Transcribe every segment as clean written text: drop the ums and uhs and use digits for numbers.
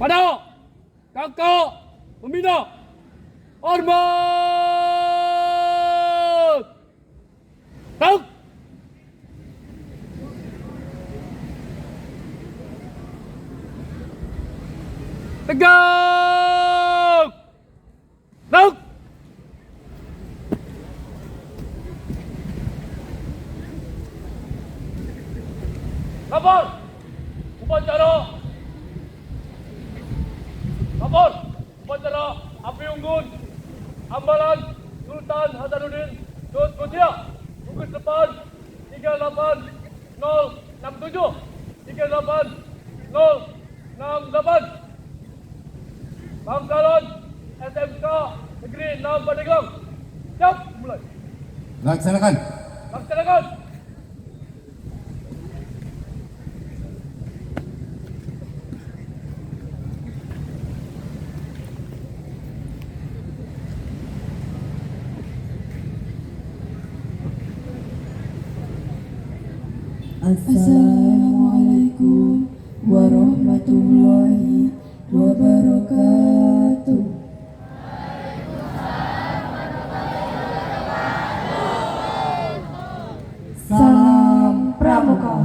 Pada kakak membina hormat. Tahu? Tegak. Tahu? Lapor. Upacara. Lapor. Upacara api unggun. Ambalan Sultan Hasanuddin Dut Mutia. Tugas depan 38067. 38068. Bangsawan SMK Negeri 6 Pandeglang. Siap, mulai. Laksanakan. Laksanakan. Assalamualaikum warahmatullahi wabarakatuh. Salam Pramuka.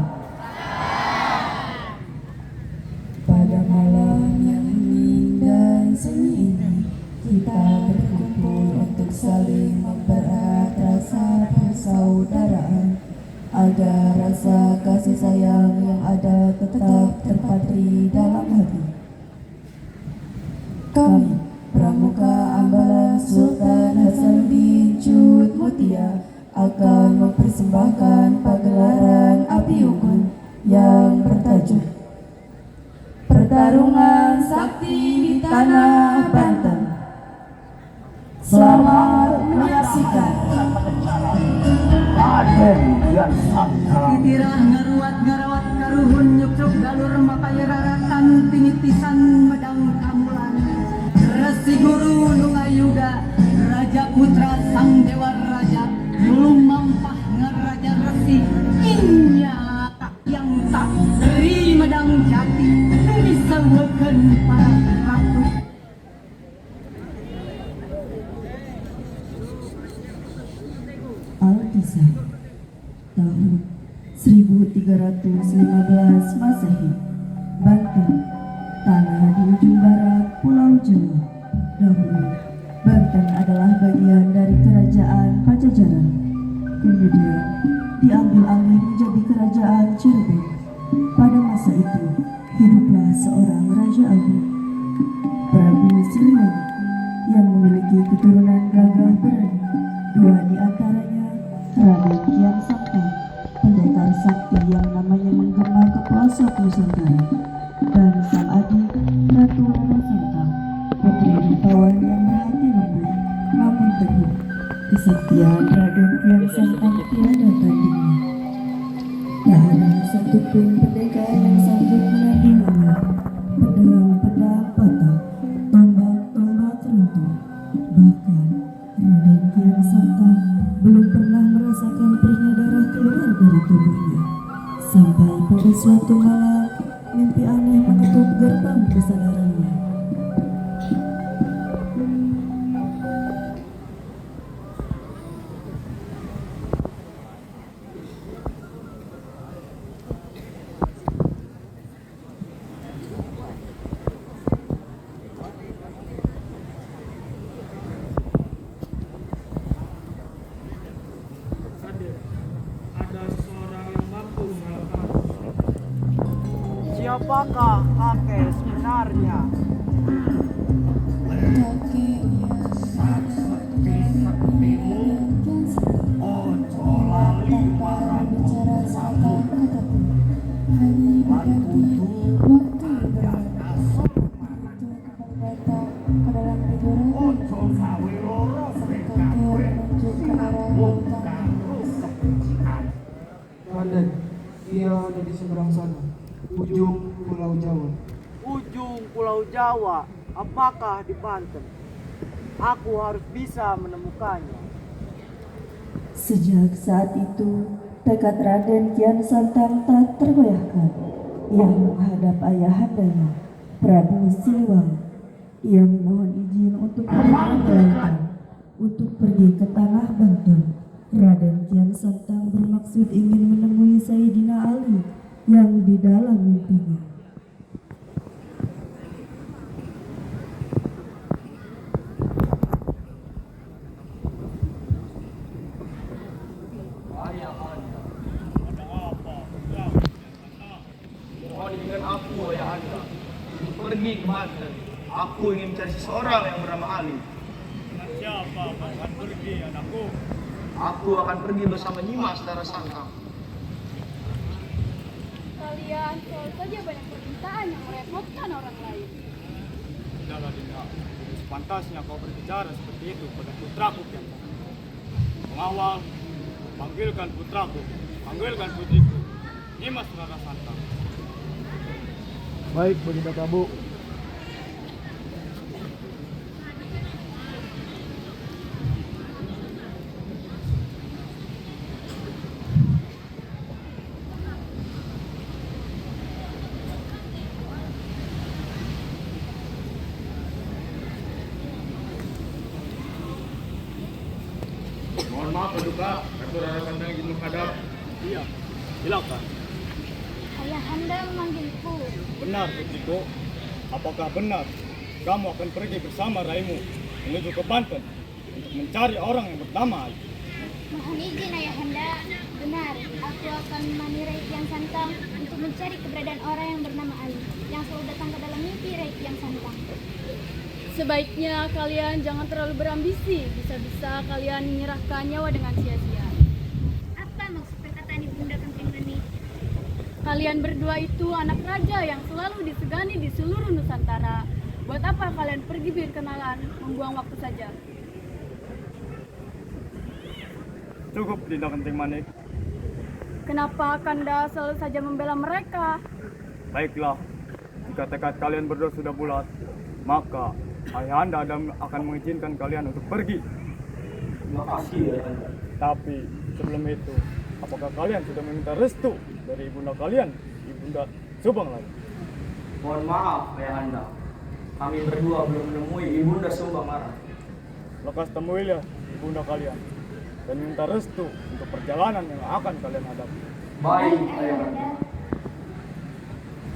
Pada malam yang hening dan sunyi ini, kita berkumpul untuk saling mempererat rasa persaudaraan, agar rasa kasih sayang yang ada tetap terpatri dalam hati. Kami, Pramuka Ambalan Sultan Hasanuddin Dut Mutia, akan mempersembahkan pagelaran api unggun yang bertajuk Pertarungan Sakti di Tanah Banten. Selamat menyaksikan. Titirah ngaruat garawat karuhun nyukruk galur mapayararatan tinitisan medang kamulan Resi Guru Nungayuda Raja Putra Sang Dewa Raja belum mampah ngaraja resi inya tak yang tak dari medang jati bisa weken para ratu. Al-Kisah tahun 1315 Masehi, Banten, tanah di ujung barat Pulau Jawa. Dahulu, Banten adalah bagian dari kerajaan Pajajaran. Kemudian diambil alih menjadi kerajaan Cirebon. Pada masa itu, hiduplah seorang raja agung, Prabu Siliwangi, yang memiliki keturunan gagah berani. Dua di antaranya Raden Kian Santang, pendekar sakti yang namanya menggema ke pelosok Nusantara, dan sang adik Ratu Rara Santang, putri rupawan yang berhati lembut namun teguh. Kesaktian Raden Kian Santang tiada tandingnya. Tak ada satupun pendekar yang sanggup menandinginya. Pedang-pedang patah, tombak-tombak runtuh. Bahkan Raden Kian Santang belum pernah merasakan perihnya darah keluar dari tubuhnya. Sampai pada suatu malam, mimpi aneh menutup gerbang kesadarannya. Ada seseorang yang mampu mengalahkan. Siapakah kakek sebenarnya? Raden, dia ada di seberang sana, ujung Pulau Jawa. Ujung Pulau Jawa, apakah di Banten? Aku harus bisa menemukannya. Sejak saat itu, tekad Raden Kian Santang tak tergoyahkan. Ia menghadap ayahandanya, Prabu Siliwangi. Ia memohon izin untuk berjalan untuk pergi ke tanah Banten. Raden Kian Santang bermaksud ingin menemui Sayyidina Ali yang di dalam mimpinya. Mohon dengan aku ayah anda pergi ke Banten. Aku ingin mencari seseorang yang bernama Ali. Siapa akan pergi anakku? Aku akan pergi bersama Nyimas Rara Santang. Kalian selalu saja banyak permintaan yang merepotkan orang lain. Sudahlah Dinda, sepantasnya kau berbicara seperti itu pada putraku Kian Santang. Pengawal, panggilkan putraku, panggilkan putriku, Nyimas Rara Santang. Baik, Baginda Prabu. Mohon maaf Paduka, Ratu Rara Santang ingin menghadap. Iya, silakan. Ayahanda memanggilku. Benar putriku, apakah benar kamu akan pergi bersama raimu menuju ke Banten untuk mencari orang yang bernama Ali? Mohon izin Ayahanda. Benar, aku akan menemani Rai Kian Santang untuk mencari keberadaan orang yang bernama Ali yang selalu datang ke dalam mimpi Rai Kian Santang. Sebaiknya kalian jangan terlalu berambisi, bisa-bisa kalian menyerahkan nyawa dengan sia-sia. Apa maksud perkataan Ibunda Kenting Manik? Kalian berdua itu anak raja yang selalu disegani di seluruh Nusantara. Buat apa kalian pergi berkenalan, membuang waktu saja? Cukup Dinda Kenting Manik. Kenapa Kanda selalu saja membela mereka? Baiklah, jika tekad kalian berdua sudah bulat, maka Ayahanda akan mengizinkan kalian untuk pergi. Terima kasih ayah anda. Tapi sebelum itu, apakah kalian sudah meminta restu dari ibunda kalian, Ibunda Subang Larang? Mohon maaf ayah anda. Kami berdua belum menemui Ibunda Subang Larang. Lekas temuilah ibunda kalian dan minta restu untuk perjalanan yang akan kalian hadapi. Baik ayah anda.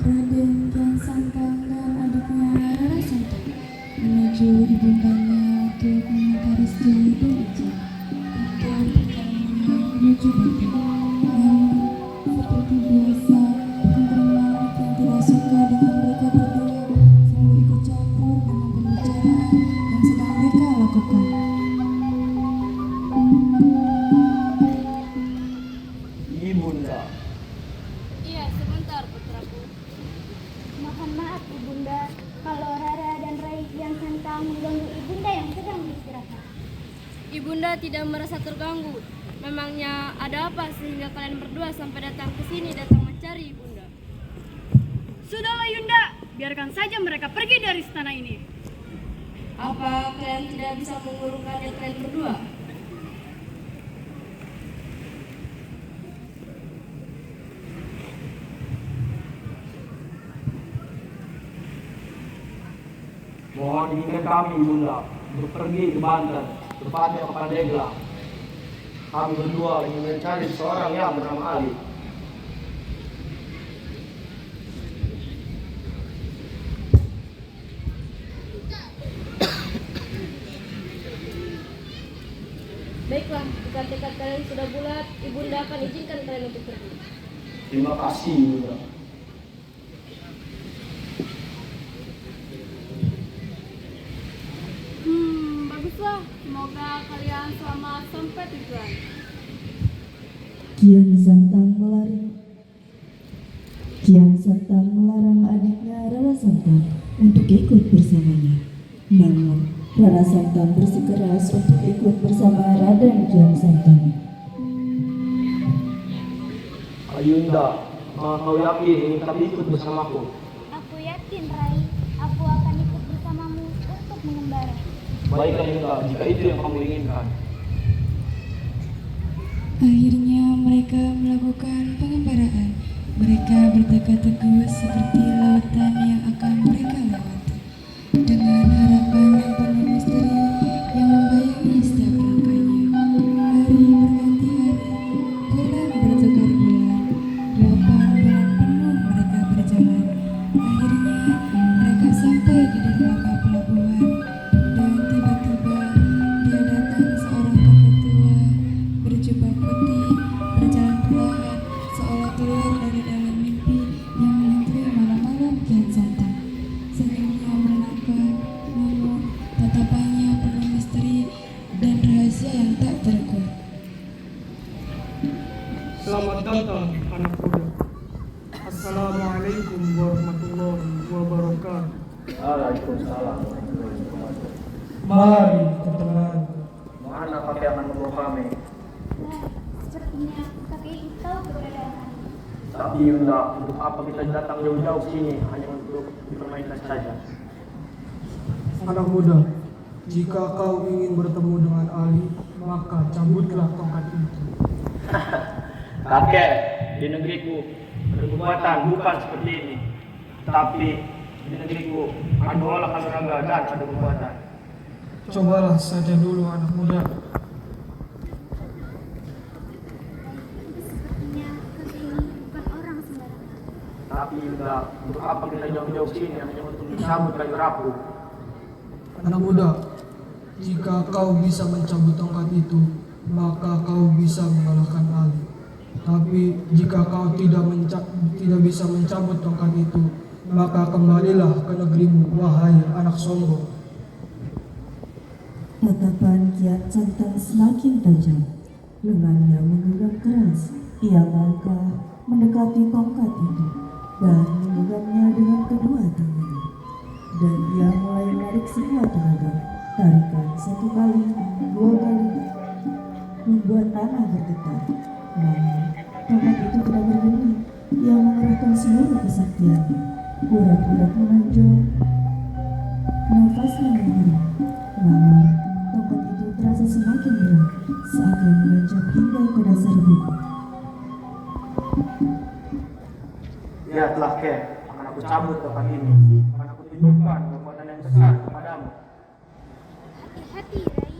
Raden Kian Santang dan adiknya Rara Santang menuju ibundanya untuk meminta restu dari Jin untuk perjalanannya menuju Banten. Namun, seperti biasa, Kenting Manik yang tidak suka dengan mereka berdua selalu ikut campur dengan pembicaraan yang sedang mereka lakukan. Ibunda. Iya, sebentar putraku. Mohon maaf Ibunda, kalau Rara dan Rai Kian Santang mengganggu Ibunda yang sedang beristirahat. Ibunda tidak merasa terganggu. Memangnya ada apa sehingga kalian berdua sampai datang ke sini, datang mencari Ibunda? Sudahlah Yunda, biarkan saja mereka pergi dari istana ini. Apa kalian tidak bisa mengurungkan niat kalian berdua? Mohon izinkan kami Ibunda untuk pergi ke Banten, tepatnya ke Pandeglang. Kami berdua ingin mencari seseorang yang bernama Ali. Baiklah, jika tekad kalian sudah bulat, Ibunda akan izinkan kalian untuk pergi. Terima kasih Ibunda. Baguslah. Semoga kalian selamat sampai tujuan. Kian Santang melarang adiknya Rara Santang untuk ikut bersamanya. Namun, Rara Santang bersikeras untuk ikut bersama Raden Kian Santang. Ayunda, kau yakin ingin tetap ikut bersamaku? Aku yakin Rai, aku akan ikut bersamamu untuk mengembara. Baik Ayunda, jika itu yang kamu inginkan. Akhirnya mereka melakukan pengembaraan Mereka bertekad teguh seperti lautan yang akan mereka lewati, dengan harapan yang penuh misteri yang membayangi setiap langkahnya. Hari berganti hari, bulan bertukar bulan, 8 bulan penuh mereka berjalan. Akhirnya mereka sampai di dermaga pelabuhan, dan tiba-tiba dia datang seorang kakek tua berjubah putih, berjalan perlahan seolah keluar dari dalam mimpi yang menghantui malam-malam kian santang. Senyumnya menenangkan, namun tatapannya penuh misteri dan rahasia yang tak terukur. Selamat datang anak muda. Assalamualaikum warahmatullahi wabarakatuh. Waalaikumsalam. Mari ketenangan. Mana kakek akan membawa kami? Nah, sepertinya kakek ingin tahu keberadaan Ali. Tapi Yunda, untuk apa kita datang jauh-jauh sini hanya untuk dipermainkan saja? Anak muda, jika kau ingin bertemu dengan Ali, maka cabutlah tongkat itu. Kakek, di negeriku berkekuatan bukan seperti ini. Tapi di negeriku ada olah kanuraga dan ada kekuatan. Cobalah saja dulu anak muda. Sepertinya kakek ini bukan orang sembarangan. Tapi Yunda, untuk apa kita jauh-jauh sini hanya untuk mencabut kayu rapuh? Anak muda, jika kau bisa mencabut tongkat itu, maka kau bisa mengalahkan Ali. Tapi jika kau tidak bisa mencabut tongkat itu, maka kembalilah ke negerimu, wahai anak sombong. Tatapan Kian Santang semakin tajam. Lengannya menggenggam keras. Ia melangkah mendekati tongkat itu dan menggenggamnya dengan kedua tangannya. Dan ia mulai menarik sekuat tenaga. Tarikan 1 kali, 2 kali, membuat tanah bergetar. Namun tongkat itu tidak bergeming. Ia mengerahkan seluruh kesaktiannya. Urat-urat menonjol, nafasnya menghilang. Namun tongkat itu terasa semakin berat, seakan menanjak hingga ke dasar bumi. Lihatlah, Kek, akan aku cabut tongkat ini. Akan aku tunjukkan kekuatan yang besar kepadamu. Hati-hati, Rai.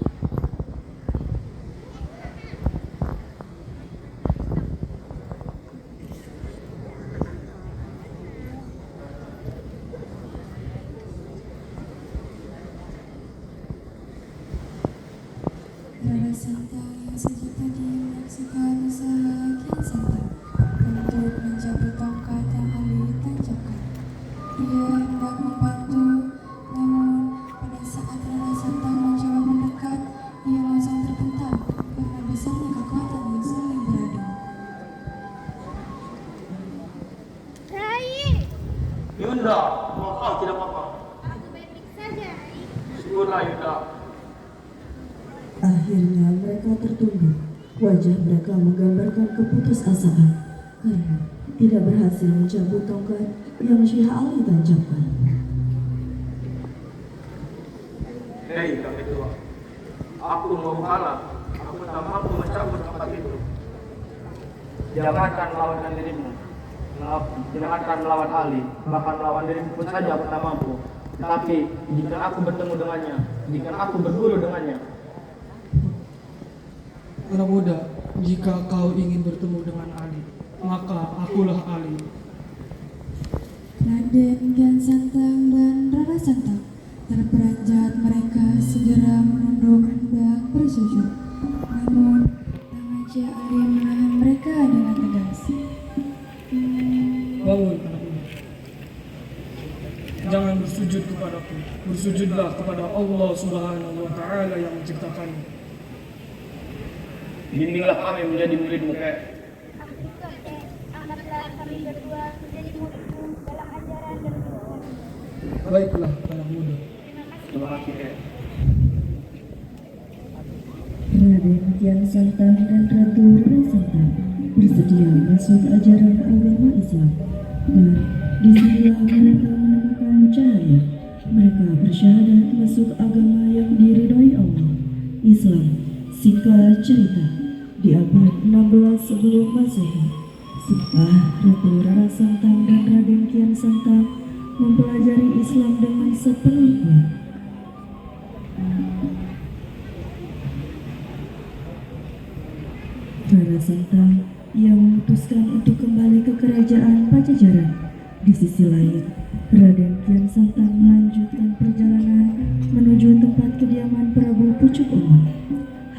Rara Santang yang sejak tadi menyaksikan usaha Kian Santang untuk mencabut tongkat yang Ali tancapkan. Ia hendak membantu, namun pada saat Rara Santang mencoba mendekat, ia langsung terpental karena besarnya kekuatan yang saling beradu. Rai, Yunda, mau kau tidak apa-apa? aku baik-baik saja, Rai. Syukurlah Yunda. Akhirnya mereka tertunduk. Wajah mereka menggambarkan keputusasaan karena tidak berhasil mencabut tongkat yang Syekh Ali tancapkan. Hei, kakek tua. Aku mau kalah. Aku tak mampu mencabut tongkat itu. Jangankan melawan dirimu. Jangankan melawan Ali. Bahkan melawan dirimu pun saja aku tak mampu. Tapi jika aku bertemu dengannya, jika aku berguru dengannya, Anak muda, jika kau ingin bertemu dengan Ali, maka akulah Ali. Raden Kian Santang dan Rara Santang terperanjat, mereka segera menunduk hendak bersujud. Namun tangan Syekh Ali menahan mereka dengan tegas. Bangun anak muda. Jangan bersujud kepadaku. Bersujudlah kepada Allah Subhanahu wa Ta'ala yang menciptakanmu. bimbinglah kami menjadi muridmu, Kek. Aku juga, Kek. Anggaplah kami berdua menjadi muridmu dalam ajaran dan ilmu. Baiklah anak muda. Terima kasih, Kek. Raden Kian Santang dan Ratu Rara Santang bersedia masuk ajaran agama Islam, dan disinilah mereka menemukan cahaya. Mereka bersyahadat masuk agama yang diridhoi Allah, Islam. Singkat cerita, di abad 16 sebelum Masehi, Setelah Ratu Rara Santang dan Raden Kian Santang mempelajari Islam dengan sepenuhnya, Rara Santang ia memutuskan untuk kembali ke kerajaan Pajajaran. Di sisi lain, Raden Kian Santang melanjutkan perjalanan menuju tempat kediaman Prabu Pucuk Umar.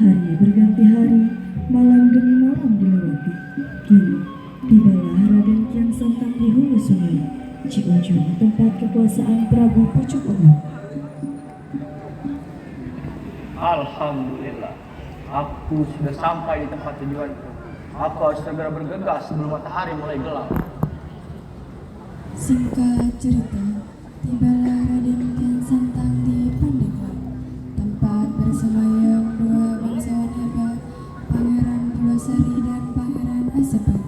Hari berganti hari, malam demi malam dilewati. Kini, tibalah Raden Kian Santang di hulu sungai Ciujung, tempat kekuasaan Prabu Pucuk Umar. Alhamdulillah, aku sudah sampai di tempat tujuanku. Aku harus segera bergegas sebelum matahari mulai gelap. Singkat cerita, tibalah Raden Kian Santang di Pandeglang, tempat bersemayam dua bangsawan hebat, Pangeran Pulasari dan Pangeran Asepan.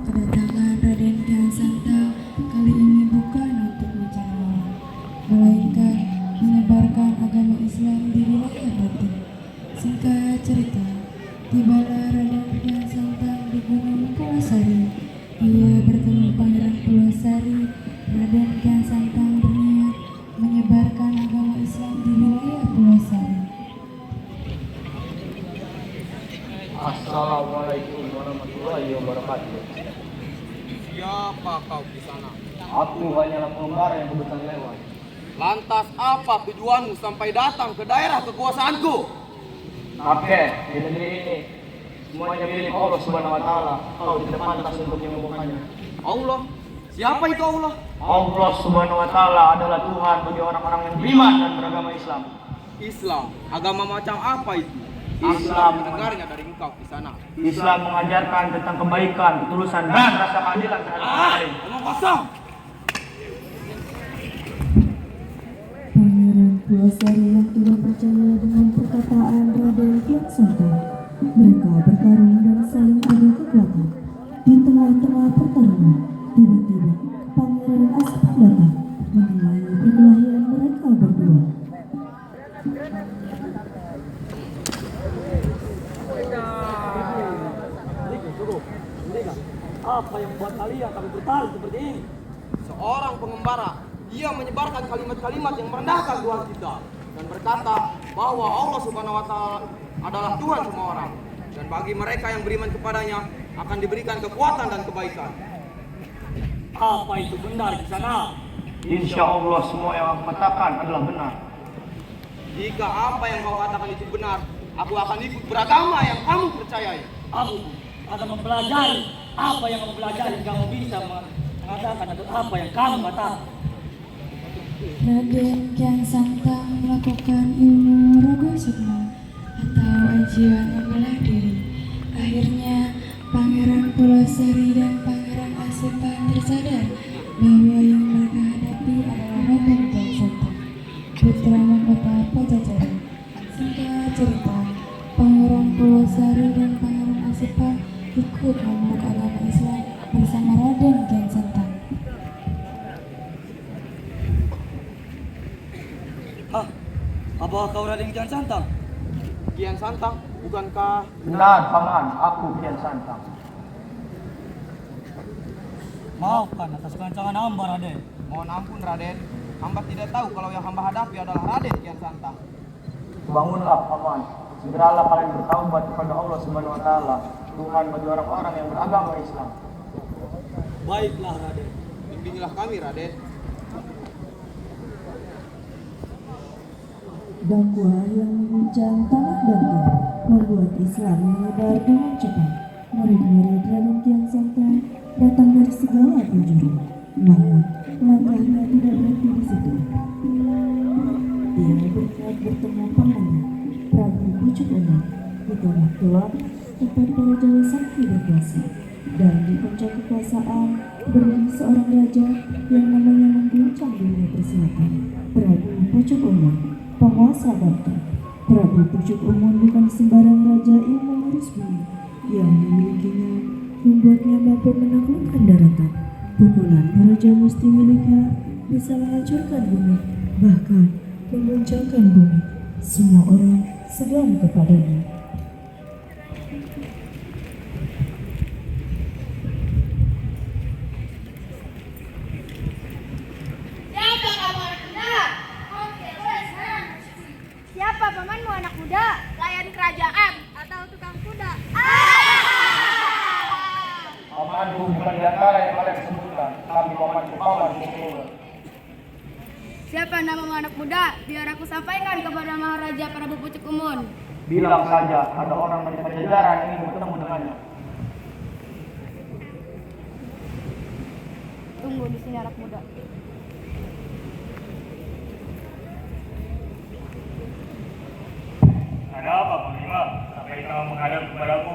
Kedatangan Raden Kian Santang kali ini bukan untuk mencari lawan, melainkan menyebarkan agama Islam di wilayah Banten. Singkat cerita, tibalah Raden Kian Santang di Gunung Pulasari. Ia bertemu Pangeran Pulasari. Raden Kian Santang berniat menyebarkan agama Islam di wilayah Pulasari. Assalamualaikum warahmatullahi wabarakatuh. Siapa kau di sana? Aku hanyalah pengembara yang kebetulan lewat. Lantas apa tujuanmu sampai datang ke daerah kekuasaanku? Oke, di negeri ini semuanya milik Allah Subhanahu wa Ta'ala. Kau tidak pantas untuk menyembuhkannya. Allah? Siapa itu Allah? Allah Subhanahu wa Ta'ala adalah Tuhan bagi orang-orang yang beriman dan beragama Islam. Islam? Agama macam apa itu? Islam. Aku mendengarnya dari engkau di sana. Islam mengajarkan tentang kebaikan, ketulusan, dan rasa keadilan terhadap orang lain. Omong kosong! Pangeran Pulasari yang tidak percaya dengan perkataan Raden Kian Santang. Mereka bertarung dan saling adu kekuatan. Di tengah-tengah pertarungan, tiba-tiba Pangeran Asepan datang menilai perkelahian mereka berdua. Apa yang membuat kalian kami bertarung seperti ini? Seorang pengembara, ia menyebarkan kalimat-kalimat yang merendahkan Tuhan kita dan berkata bahwa Allah Subhanahu wa Ta'ala adalah Tuhan semua orang, dan bagi mereka yang beriman kepadanya akan diberikan kekuatan dan kebaikan. Apa itu benar di sana? Insya Allah semua yang aku katakan adalah benar. Jika apa yang kau katakan itu benar, aku akan ikut beragama yang kamu percayai. Aku akan mempelajari apa yang kamu pelajari. Kamu bisa mengatakan atau apa yang kamu katakan. Raden Kian Santang melakukan ilmu Raga Sukma atau ajian membelah diri. Akhirnya Pangeran Pulasari dan Pangeran Asepan tersadar bahwa yang mereka hadapi adalah Raden Kian Santang, putra mahkota Pajajaran. Singkat cerita, Pangeran Pulasari dan Pangeran Asepan ikut memeluk agama Islam bersama Raden Kian Santang. Apakah kau Raden Kian Santang? Kian Santang, bukankah? Benar, Paman, aku Kian Santang. Maafkan atas kerancangan hamba, Raden. Mohon ampun Raden, hamba tidak tahu kalau yang hamba hadapi adalah Raden Kian Santang. Bangunlah, Paman. Segeralah kalian bertaubat kepada Allah Subhanahu wa Ta'ala, Tuhan bagi orang-orang yang beragama Islam. Baiklah, Raden. Bimbinglah kami Raden. Dakwah yang mengguncang tanah Banten membuat Islam menyebar dengan cepat. Murid-murid Raden Kian Santang datang dari segala penjuru. Namun langkahnya tidak berhenti di situ. Ia berniat bertemu pamannya, Prabu Pucuk Umar, di tanah Kelak, tempat para Jawa Sakti berkuasa. Dan di puncak kekuasaan berdiri seorang raja yang namanya mengguncang dunia persilatan, Prabu Pucuk Umar, penguasa Banten. Prabu Pucuk Umar bukan sembarang raja yang mengurus bumi. Yang dimilikinya membuatnya mampu menaklukkan daratan. Pukulan Raja Musti miliknya bisa menghancurkan bumi, bahkan mengguncangkan bumi. Semua orang segan kepadanya. saudara yang kalian sebutkan, kami memandu paman Bucuk. Siapa namamu anak muda? Biar aku sampaikan kepada Maharaja Prabu Pucuk Umun. Bilang saja ada orang dari Pajajaran yang ingin bertemu dengannya. Tunggu di sini anak muda. Ada apa, Panglima? Sampai kau menghadap kepadaku?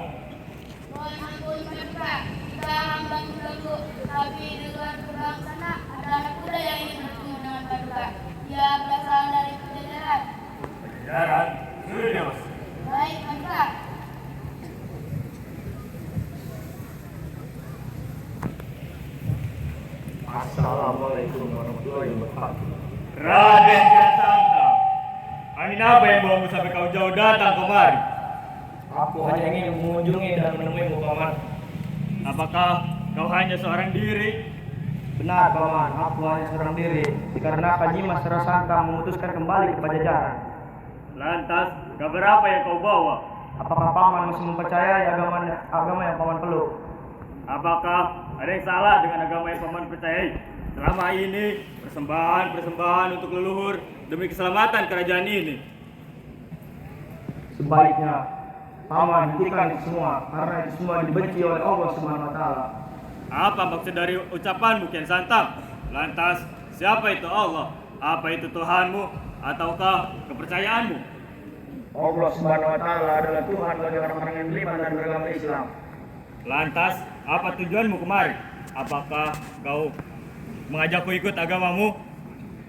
Mohon ampun Paduka, kita hamba mengganggu, tapi di luar gerbang sana ada anak muda yang ingin bertemu dengan Paduka. Dia berasal dari Pajajaran. Pajajaran? Sudah dia, Mas. Baik Paduka. Assalamualaikum warahmatullahi wabarakatuh. Raden Kian Santang, angin apa yang bawamu sampai kau jauh datang kemari? Aku hanya ingin mengunjungi dan menemuimu, Paman. Apakah kau hanya seorang diri? Benar, Paman. Aku hanya seorang diri. Dikarenakan Nyimas Rara Santang memutuskan kembali ke Pajajaran. Lantas, kabar apa yang kau bawa? Apakah Paman masih mempercayai agama yang Paman peluk? Apakah ada yang salah dengan agama yang Paman percayai? Selama ini, persembahan untuk leluhur demi keselamatan kerajaan ini. Sebaiknya Paman hentikan itu semua, karena itu semua dibenci oleh Allah Subhanahu wa Ta'ala. Apa maksud dari ucapanmu, Kian Santang? Lantas, siapa itu Allah? Apa itu Tuhanmu? Ataukah kepercayaanmu? Allah Subhanahu wa Ta'ala adalah Tuhan bagi orang-orang yang beriman dan beragama Islam. Lantas, apa tujuanmu kemari? Apakah kau mengajakku ikut agamamu?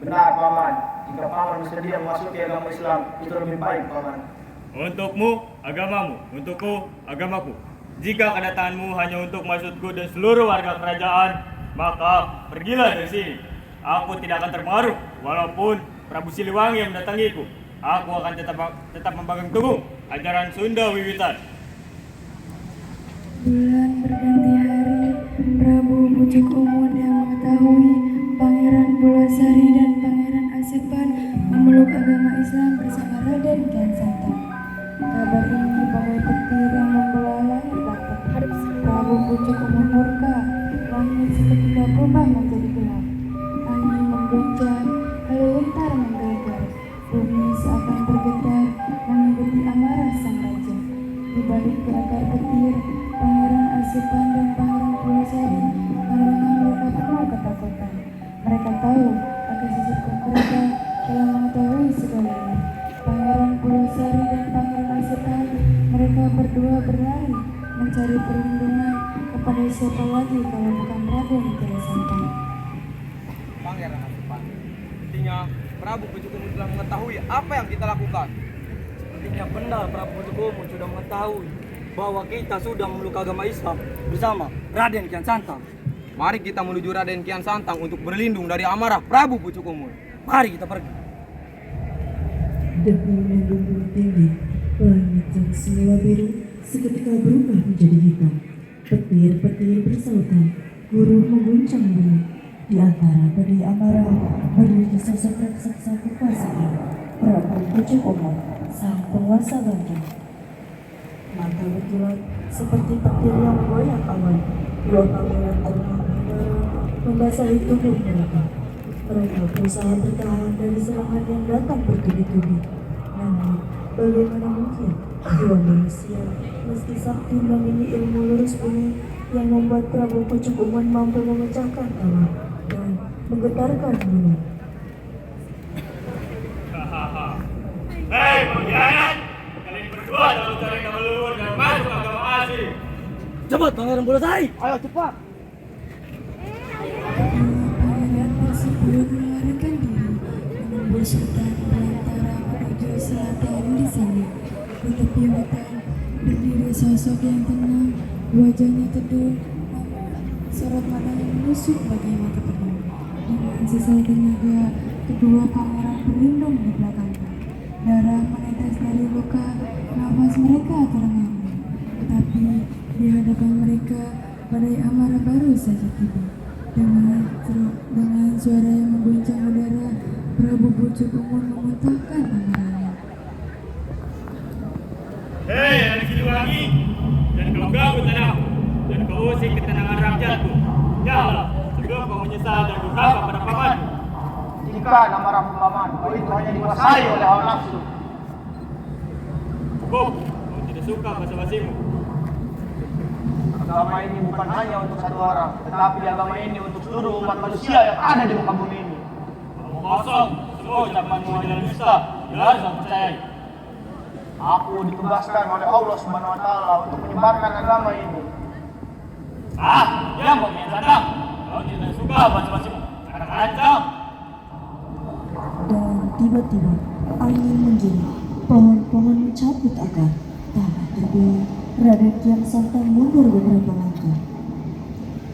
Benar, Paman. Jika Paman bersedia memasuki agama Islam, itu lebih baik, Paman. Untukmu, agamamu. Untukku, agamaku. Jika kedatanganmu hanya untuk maksudku dan seluruh warga kerajaan, maka pergilah dari sini. Aku tidak akan terpengaruh, walaupun Prabu Siliwangi yang mendatangiku. Aku akan tetap memegang teguh ajaran Sunda Wiwitan. Bulan berganti hari, Prabu Pucuk Umun yang mengetahui Pangeran Pulasari dan Pangeran Asepan memeluk agama Islam bersama Raden Kian Santang. Kabar ini bagai petir yang membelah langit batin. Prabu Pucuk Umun murka, langit seketika berubah menjadi gelap. Angin mengguncang, halilintar menggelegar. Bumi seakan bergetar mengikuti amarah sang raja. Di balik gerakan petir, Pangeran Asepan dan Pangeran Pulasari mendengar mereka penuh ketakutan. Mereka tahu akan sisir mereka telah mengetahui segalanya. Pangeran Pulasari dan Pangeran Asepan, mereka berdua berlari mencari perlindungan kepada siapa lagi kalau bukan Raden Kian Santang. Pangeran Asepan, intinya Prabu Pucuk Umun telah mengetahui apa yang kita lakukan. Sepertinya benar Prabu Pucuk Umun sudah mengetahui bahwa kita sudah memeluk agama Islam bersama Raden Kian Santang. Mari kita menuju Raden Kian Santang untuk berlindung dari amarah Prabu Pucuk Umun. Mari kita pergi. Debu membumbung tinggi, langit yang semula biru seketika berubah menjadi hitam. Petir-petir bersautan, gurun mengguncang bumi. Di antara badai amarah berdiri sosok raksasa kuasa Prabu Pucuk Umun, sang penguasa bangkit. Mata berkilat seperti petir yang goyang awan. Dua pangeran tengah menara membasahi tubuh mereka. Mereka berusaha bertahan dari serangan yang datang bertubi-tubi. Namun, bagaimana mungkin dua manusia meski sakti memiliki ilmu lurus bumi yang membuat Prabu Pucuk Umun mampu memecahkan tanah dan menggetarkan gunung. Hei, pengkhianat! Kalian berdua selalu cari nama leluhur dan masuk agama asing. Cepat Pangeran Pulasari, ayo cepat. Pangeran tersebut melarikan diri menembus hutan belantara menuju selatan di sana. Di tepi hutan berdiri sosok yang tenang, wajahnya teduh, sorot matanya menusuk bagai mata pedang. Dengan sisa tenaga, kedua pangeran berlindung di belakangnya. Darah menetes dari luka, nafas mereka terengah. Tetapi di hadapan mereka, badai amarah baru saja tiba. Dengan suara yang mengguncang udara, Prabu Pucuk Umun memuntahkan amarahnya. Hei, anak Siliwangi! Jangan kau ganggu tanahku dan kau usik ketenangan rakyatku. Percayalah, sebelum kau menyesal dan durhaka pada pamanmu. Jika amarah paman itu hanya dikuasai oleh hawa nafsu, Kau tidak suka basa-basimu. agama ini bukan hanya untuk satu orang, tetapi agama ini untuk seluruh umat manusia yang ada di muka bumi ini. Kamu kosong, semua ucapanmu adalah dusta. Tidak harus kau percayai. Aku ditugaskan oleh Allah Subhanahu wa taala untuk menyebarkan agama ini. Diam kau Kian Santang. Kau tidak suka basa-basimu. Anak ancam. Dan tiba-tiba angin menggigit, pohon-pohon mencabut akar, tanah terbelah. Raden Kian Santang mundur beberapa langkah.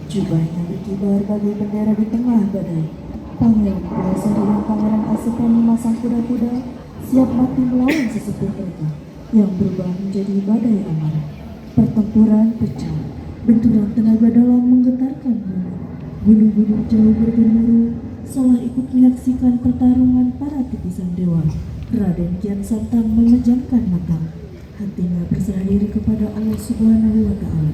Jubahnya berkibar bagai bendera di tengah badai. Pangeran Kulasari dan Pangeran Asekan memasang kuda-kuda siap mati melawan sesepuh mereka yang berubah menjadi badai amarah. Pertempuran pecah, benturan tenaga dalam menggetarkan bumi. Gunung-gunung jauh bergemuruh, seolah ikut menyaksikan pertarungan para titisan dewa. Raden Kian Santang memejamkan mata, hatinya berserah diri kepada Allah Subhanahu wa Ta'ala.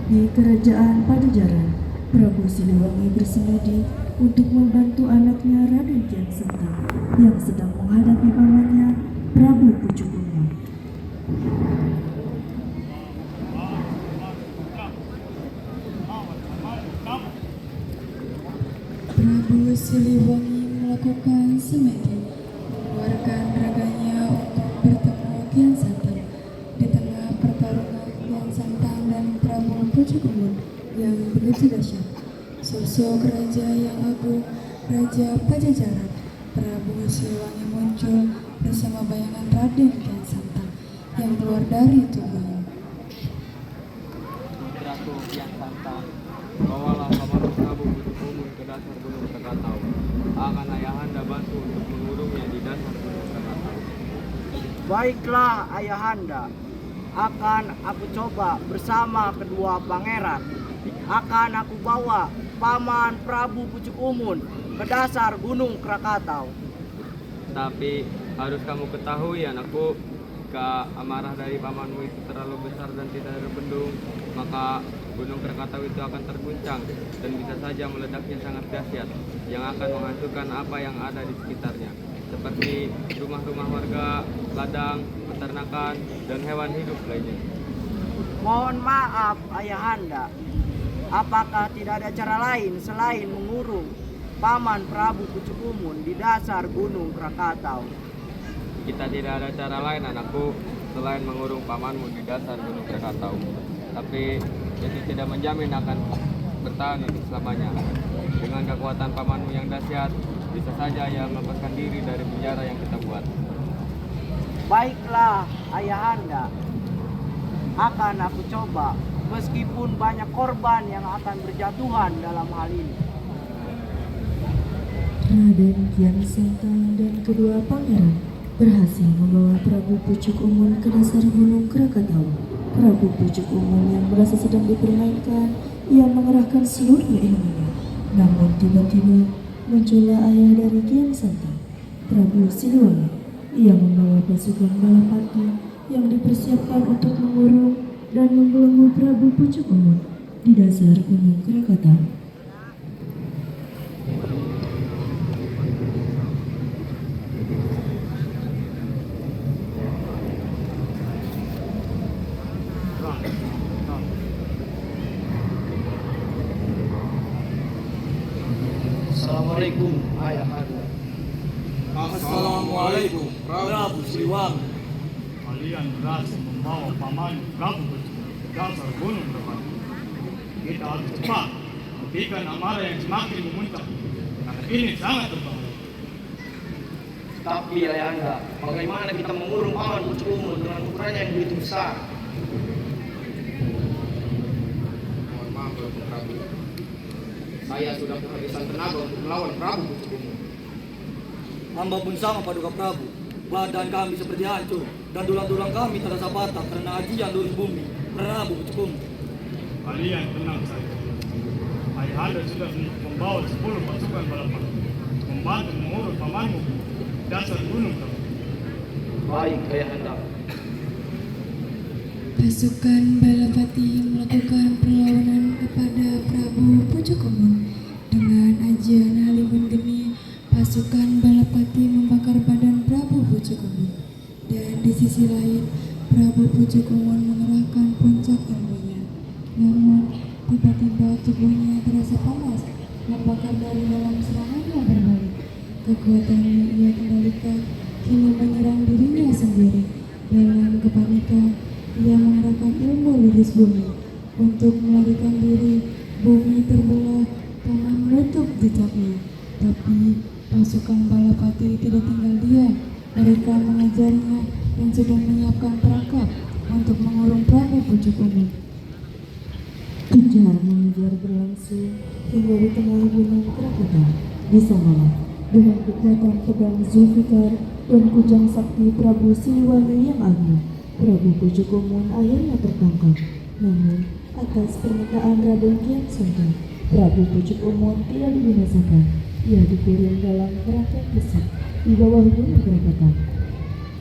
Di kerajaan Pajajaran, Prabu Siliwangi bersemedi untuk membantu anaknya Raden Kian Santang yang sedang menghadapi pamannya Prabu Pucuk Umur. Prabu Siliwangi melakukan semedi, mengeluarkan raganya untuk bertemu Kian Santang. Di tengah pertarungan Kian Santang dan Prabu Pucuk Umur yang begitu dahsyat, sosok raja yang agung, Raja Pajajaran, Prabu Siliwangi muncul bersama bayangan Raden Kian Santang yang keluar dari tubuhnya. Putraku Kian Santang, bawalah paman Prabu Pucuk Umur ke dasar gunung Krakatau. Akan ayahanda bantu untuk mengurungnya di dasar gunung Krakatau. Baiklah ayahanda, akan aku coba bersama kedua pangeran. Akan aku bawa paman Prabu Pucuk Umur ke dasar gunung Krakatau. Tapi harus kamu ketahui anakku, jika amarah dari pamanmu itu terlalu besar dan tidak terbendung, maka gunung Krakatau itu akan terguncang dan bisa saja meledaknya sangat dahsyat yang akan menghancurkan apa yang ada di sekitarnya, seperti rumah-rumah warga, ladang, peternakan, dan hewan hidup lainnya. Mohon maaf ayahanda, apakah tidak ada cara lain selain mengurung paman Prabu Pucuk Umur di dasar gunung Krakatau? Kita tidak ada cara lain anakku selain mengurung pamanmu di dasar gunung Krakatau. Tapi itu tidak menjamin akan bertahan hidup selamanya. Dengan kekuatan pamanmu yang dahsyat, bisa saja ia melepaskan diri dari penjara yang kita buat. Baiklah ayahanda, akan aku coba meskipun banyak korban yang akan berjatuhan dalam hal ini. Raden Kian Santang dan kedua pangeran berhasil membawa Prabu Pucuk Umur ke dasar gunung Krakatau. Prabu Pucuk Umur yang merasa sedang dipermainkan, ia mengerahkan seluruh ilmunya. Namun tiba-tiba muncullah ayah dari Kian Santang, Prabu Siliwangi. Ia membawa pasukan balapati yang dipersiapkan untuk mengurung dan membelenggu Prabu Pucuk Umur di dasar gunung Krakatau. Assalamualaikum ayahanda. Assalamualaikum Prabu Siliwangi. Kalian berhasil membawa paman Prabu Pucuk ke dasar gunung Krakatau. Kita harus cepat hentikan amarah yang semakin memuncak, karena ini sangat berbahaya. Tapi ayahanda, bagaimana kita mengurung paman Pucuk Umur dengan ukurannya yang begitu besar? Mohon maaf Prabu. Saya sudah kehabisan tenaga untuk melawan Prabu Pucuk Umur. Hamba pun sama Paduka Prabu. Badan kami seperti hancur dan tulang-tulang kami terasa patah karena ajian dari bumi Prabu Pucuk Umur. Kalian tenang saja. Ayahanda sudah membawa 10 pasukan balapan membantu mengurus pamanmu di dasar gunung Krakatau. Baik ayahanda. Pasukan Balapati melakukan perlawanan kepada Prabu Pucukumun. Dengan ajian Halimun Geni, pasukan Balapati membakar badan Prabu Pucukumun. Dan di sisi lain, Prabu Pucukumun mengerahkan puncak ilmunya. Namun, tiba-tiba tubuhnya terasa panas, membakar dari dalam serangannya berbalik. Kekuatan yang ia kendalikan kini menyerang dirinya sendiri. Dalam kepanikan, ia mengerahkan ilmu liris bumi. Untuk melarikan diri, bumi terbelah, tanah menutup jejaknya. Tapi pasukan Balapati tidak tinggal diam. Mereka mengejarnya dan sudah menyiapkan perangkap untuk mengurung Prabu Pucukumun. Kejar mengejar berlangsung hingga di tengah gunung Krakatau. Di sanalah dengan kekuatan pedang Zulfikar dan kujang sakti Prabu Siliwangi yang agung, Prabu Pucukumun akhirnya tertangkap. Namun atas permintaan Raden Kian Santang, Prabu Pucukumun tidak dibinasakan. Ia dikurung dalam kerangkeng besi di bawah gunung Krakatau.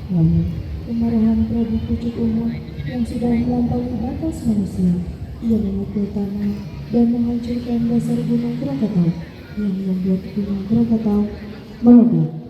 Lalu kemarahan Prabu Pucukumun yang sudah melampaui batas manusia, ia memukul tanah dan menghancurkan dasar gunung Krakatau yang membuat gunung Krakatau meledak.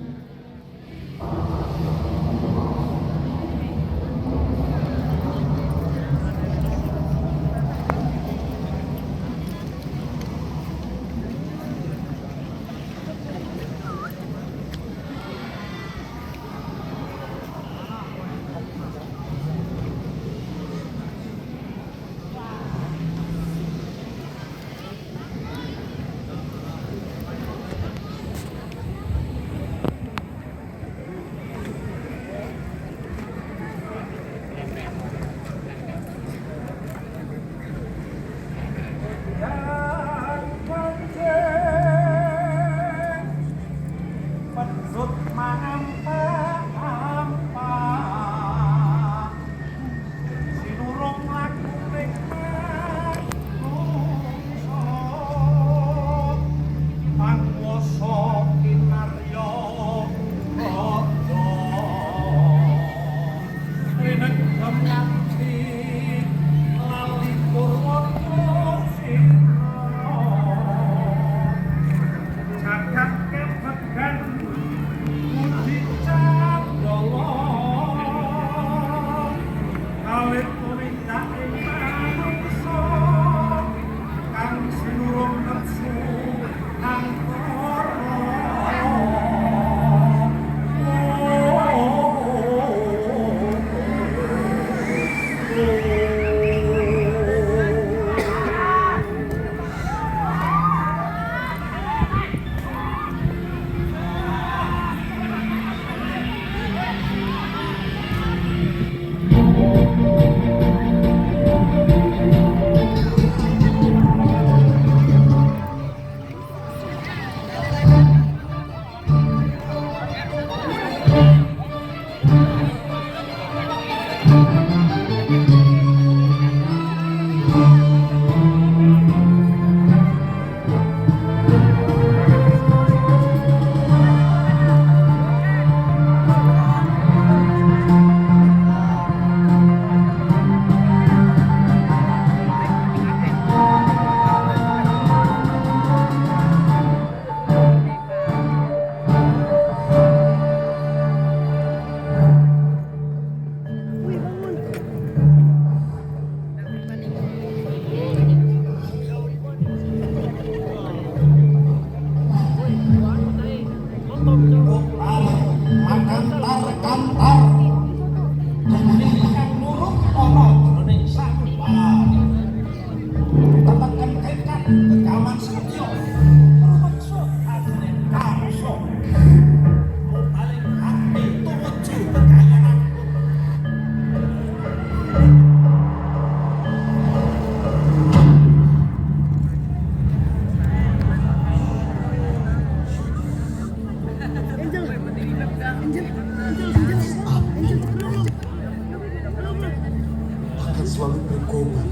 Akan selalu berkobar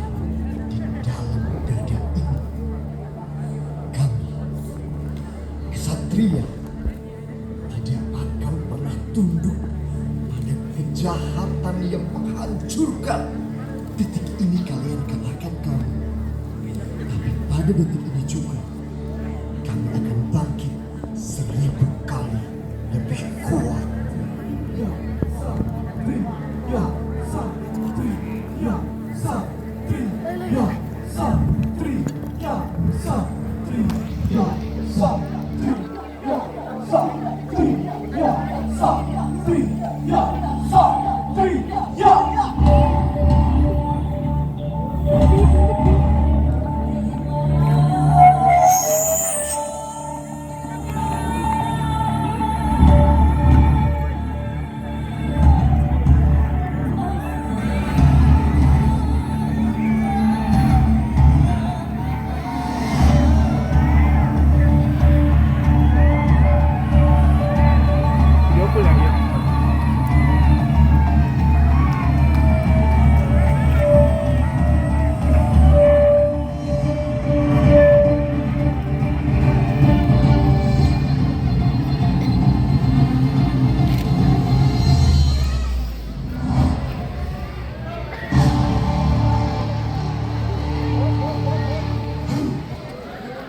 di dalam dada ini. Kami, kesatria, tidak akan pernah tunduk pada kejahatan yang menghancurkan detik ini kalian kalahkan kami. Tapi pada detik ini juga kami akan bangkit 1000 kali lebih kuat.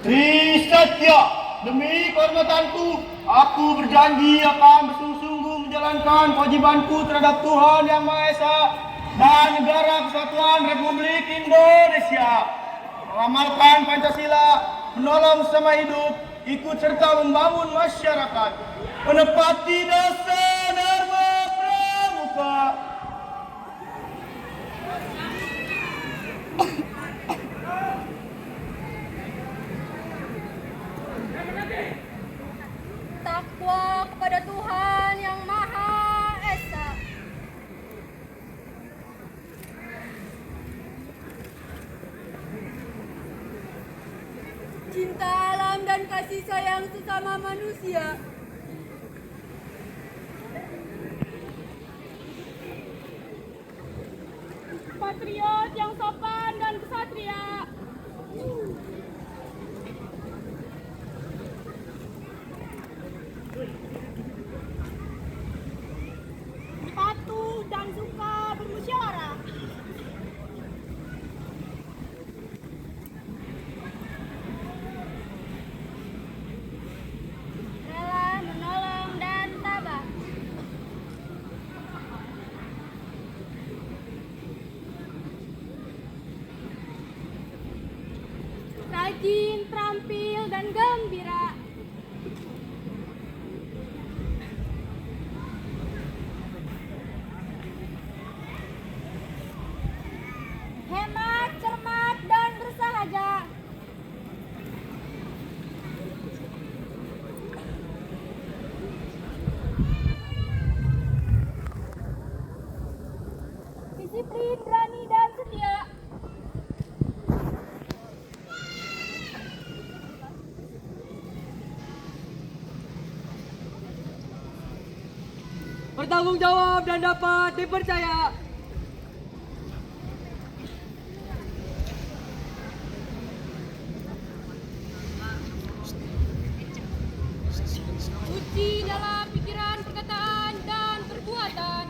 Trisatya, demi kehormatanku, aku berjanji akan bersungguh-sungguh menjalankan kewajibanku terhadap Tuhan Yang Maha Esa dan Negara Kesatuan Republik Indonesia. Mengamalkan Pancasila, menolong sesama hidup, ikut serta membangun masyarakat, menepati dasar Dharma Pramuka. Takwa kepada Tuhan Yang Maha Esa. Cinta alam dan kasih sayang sesama manusia. Patriot yang sopan dan kesatria. Patuh dan suka bermusyawarah. Rela menolong dan tabah. Rajin, terampil, dan gembira. Hemat, cermat, dan bersahaja. Disiplin, berani, dan setia. Bertanggung jawab dan dapat dipercaya. Suci dalam pikiran, perkataan, dan perbuatan.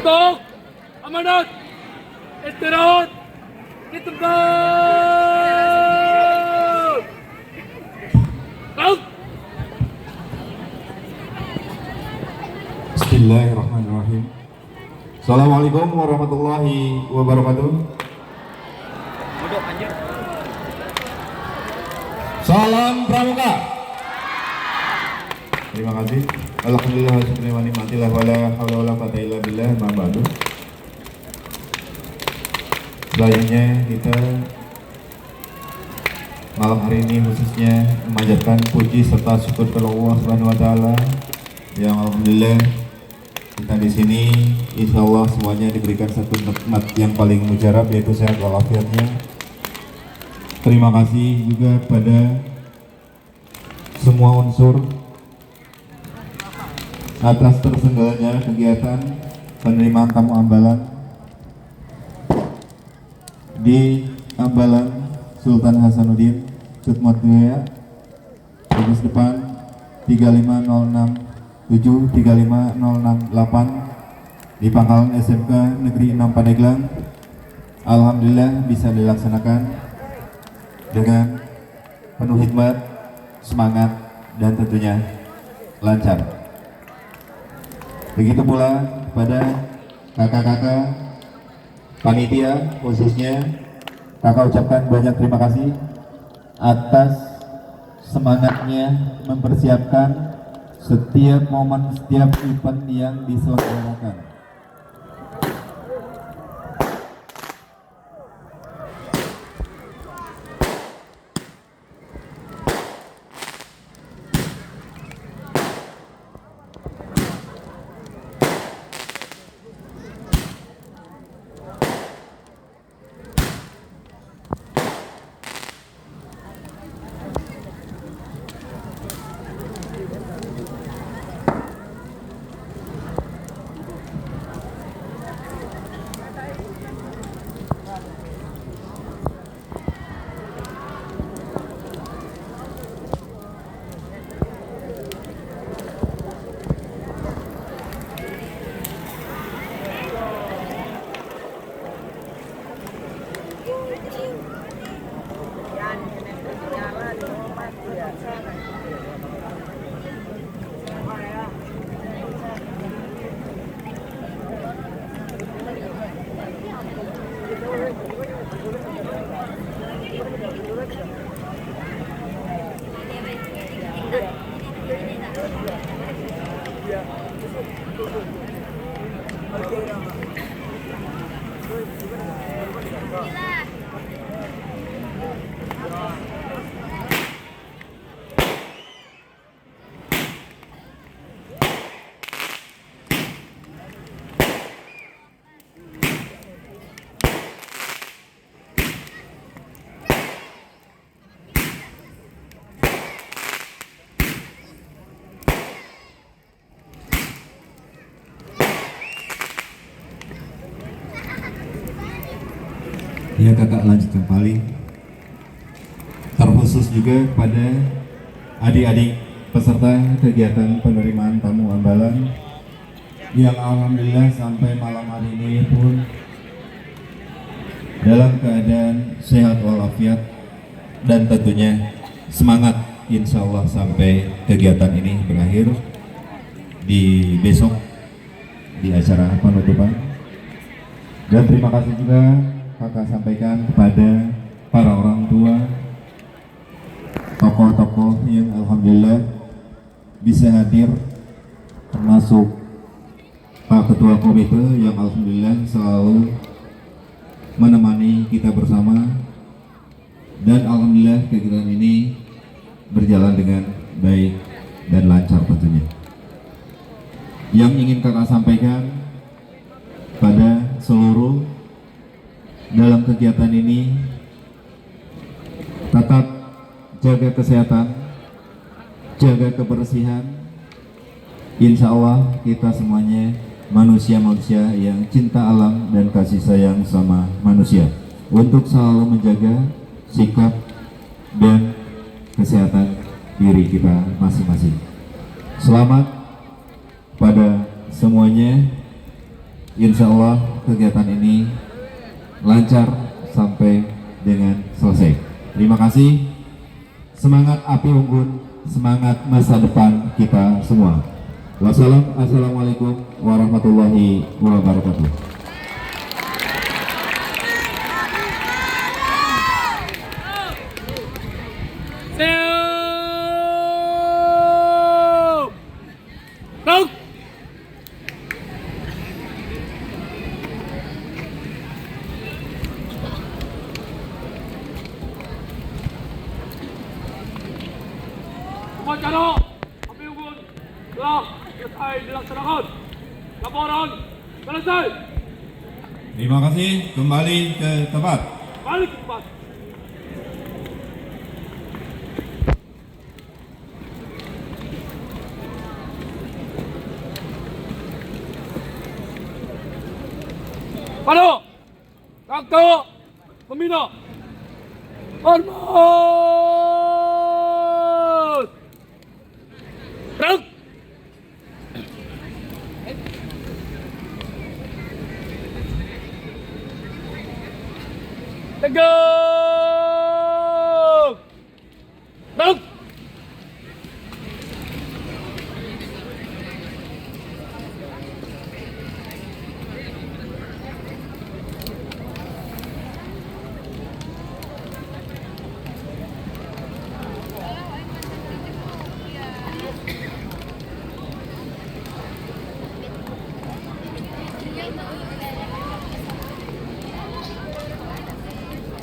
Untuk amanat istirahat di tempat. Out. Bismillahirrahmanirrahim. Assalamualaikum warahmatullahi wabarakatuh. Salam pramuka. Terima kasih. Alhamdulillah syukur wa nikmatillah wala haula wala quwwata illa billah ma ba'du. Selanjutnya kita malam hari ini khususnya memanjatkan puji serta syukur kepada Allah Subhanahu wa taala yang alhamdulillah kita di sini insya Allah semuanya diberikan satu nikmat yang paling mujarab yaitu sehat walafiatnya. Terima kasih juga pada semua unsur atas terselenggaranya kegiatan penerimaan tamu Ambalan di Ambalan Sultan Hasanuddin Cutmot Jaya, garis depan 35067 35068 di Pangkalan SMK Negeri 6 Pandeglang. Alhamdulillah bisa dilaksanakan dengan penuh hikmat, semangat, dan tentunya lancar. Begitu pula pada kakak-kakak panitia, khususnya kakak ucapkan banyak terima kasih atas semangatnya mempersiapkan setiap momen, setiap event yang diselenggarakan. Ya kakak lanjut kembali. Terkhusus juga pada adik-adik peserta kegiatan penerimaan tamu Ambalan yang alhamdulillah sampai malam hari ini pun dalam keadaan sehat walafiat dan tentunya semangat insya Allah sampai kegiatan ini berakhir di besok di acara penutupan. Dan terima kasih juga kakak sampaikan kepada para orang tua, tokoh-tokoh yang alhamdulillah bisa hadir, termasuk Pak Ketua Komite yang alhamdulillah selalu menemani kita bersama, dan alhamdulillah kegiatan ini berjalan dengan baik dan lancar tentunya. Yang ingin kakak sampaikan pada seluruh dalam kegiatan ini, tetap jaga kesehatan, jaga kebersihan. Insya Allah kita semuanya manusia-manusia yang cinta alam dan kasih sayang sama manusia, untuk selalu menjaga sikap dan kesehatan diri kita masing-masing. Selamat pada semuanya. insya Allah kegiatan ini lancar sampai dengan selesai. Terima kasih. Semangat api unggun, semangat masa depan kita semua. Wassalamualaikum warahmatullahi wabarakatuh. Upacara api unggun telah selesai dilaksanakan. Laporan selesai. Terima kasih. Kembali ke tempat. Balik ke tempat. Pano, kakto, pembina, hormat. Ruk. Tegak. Ruk.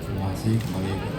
Terima kasih kembali.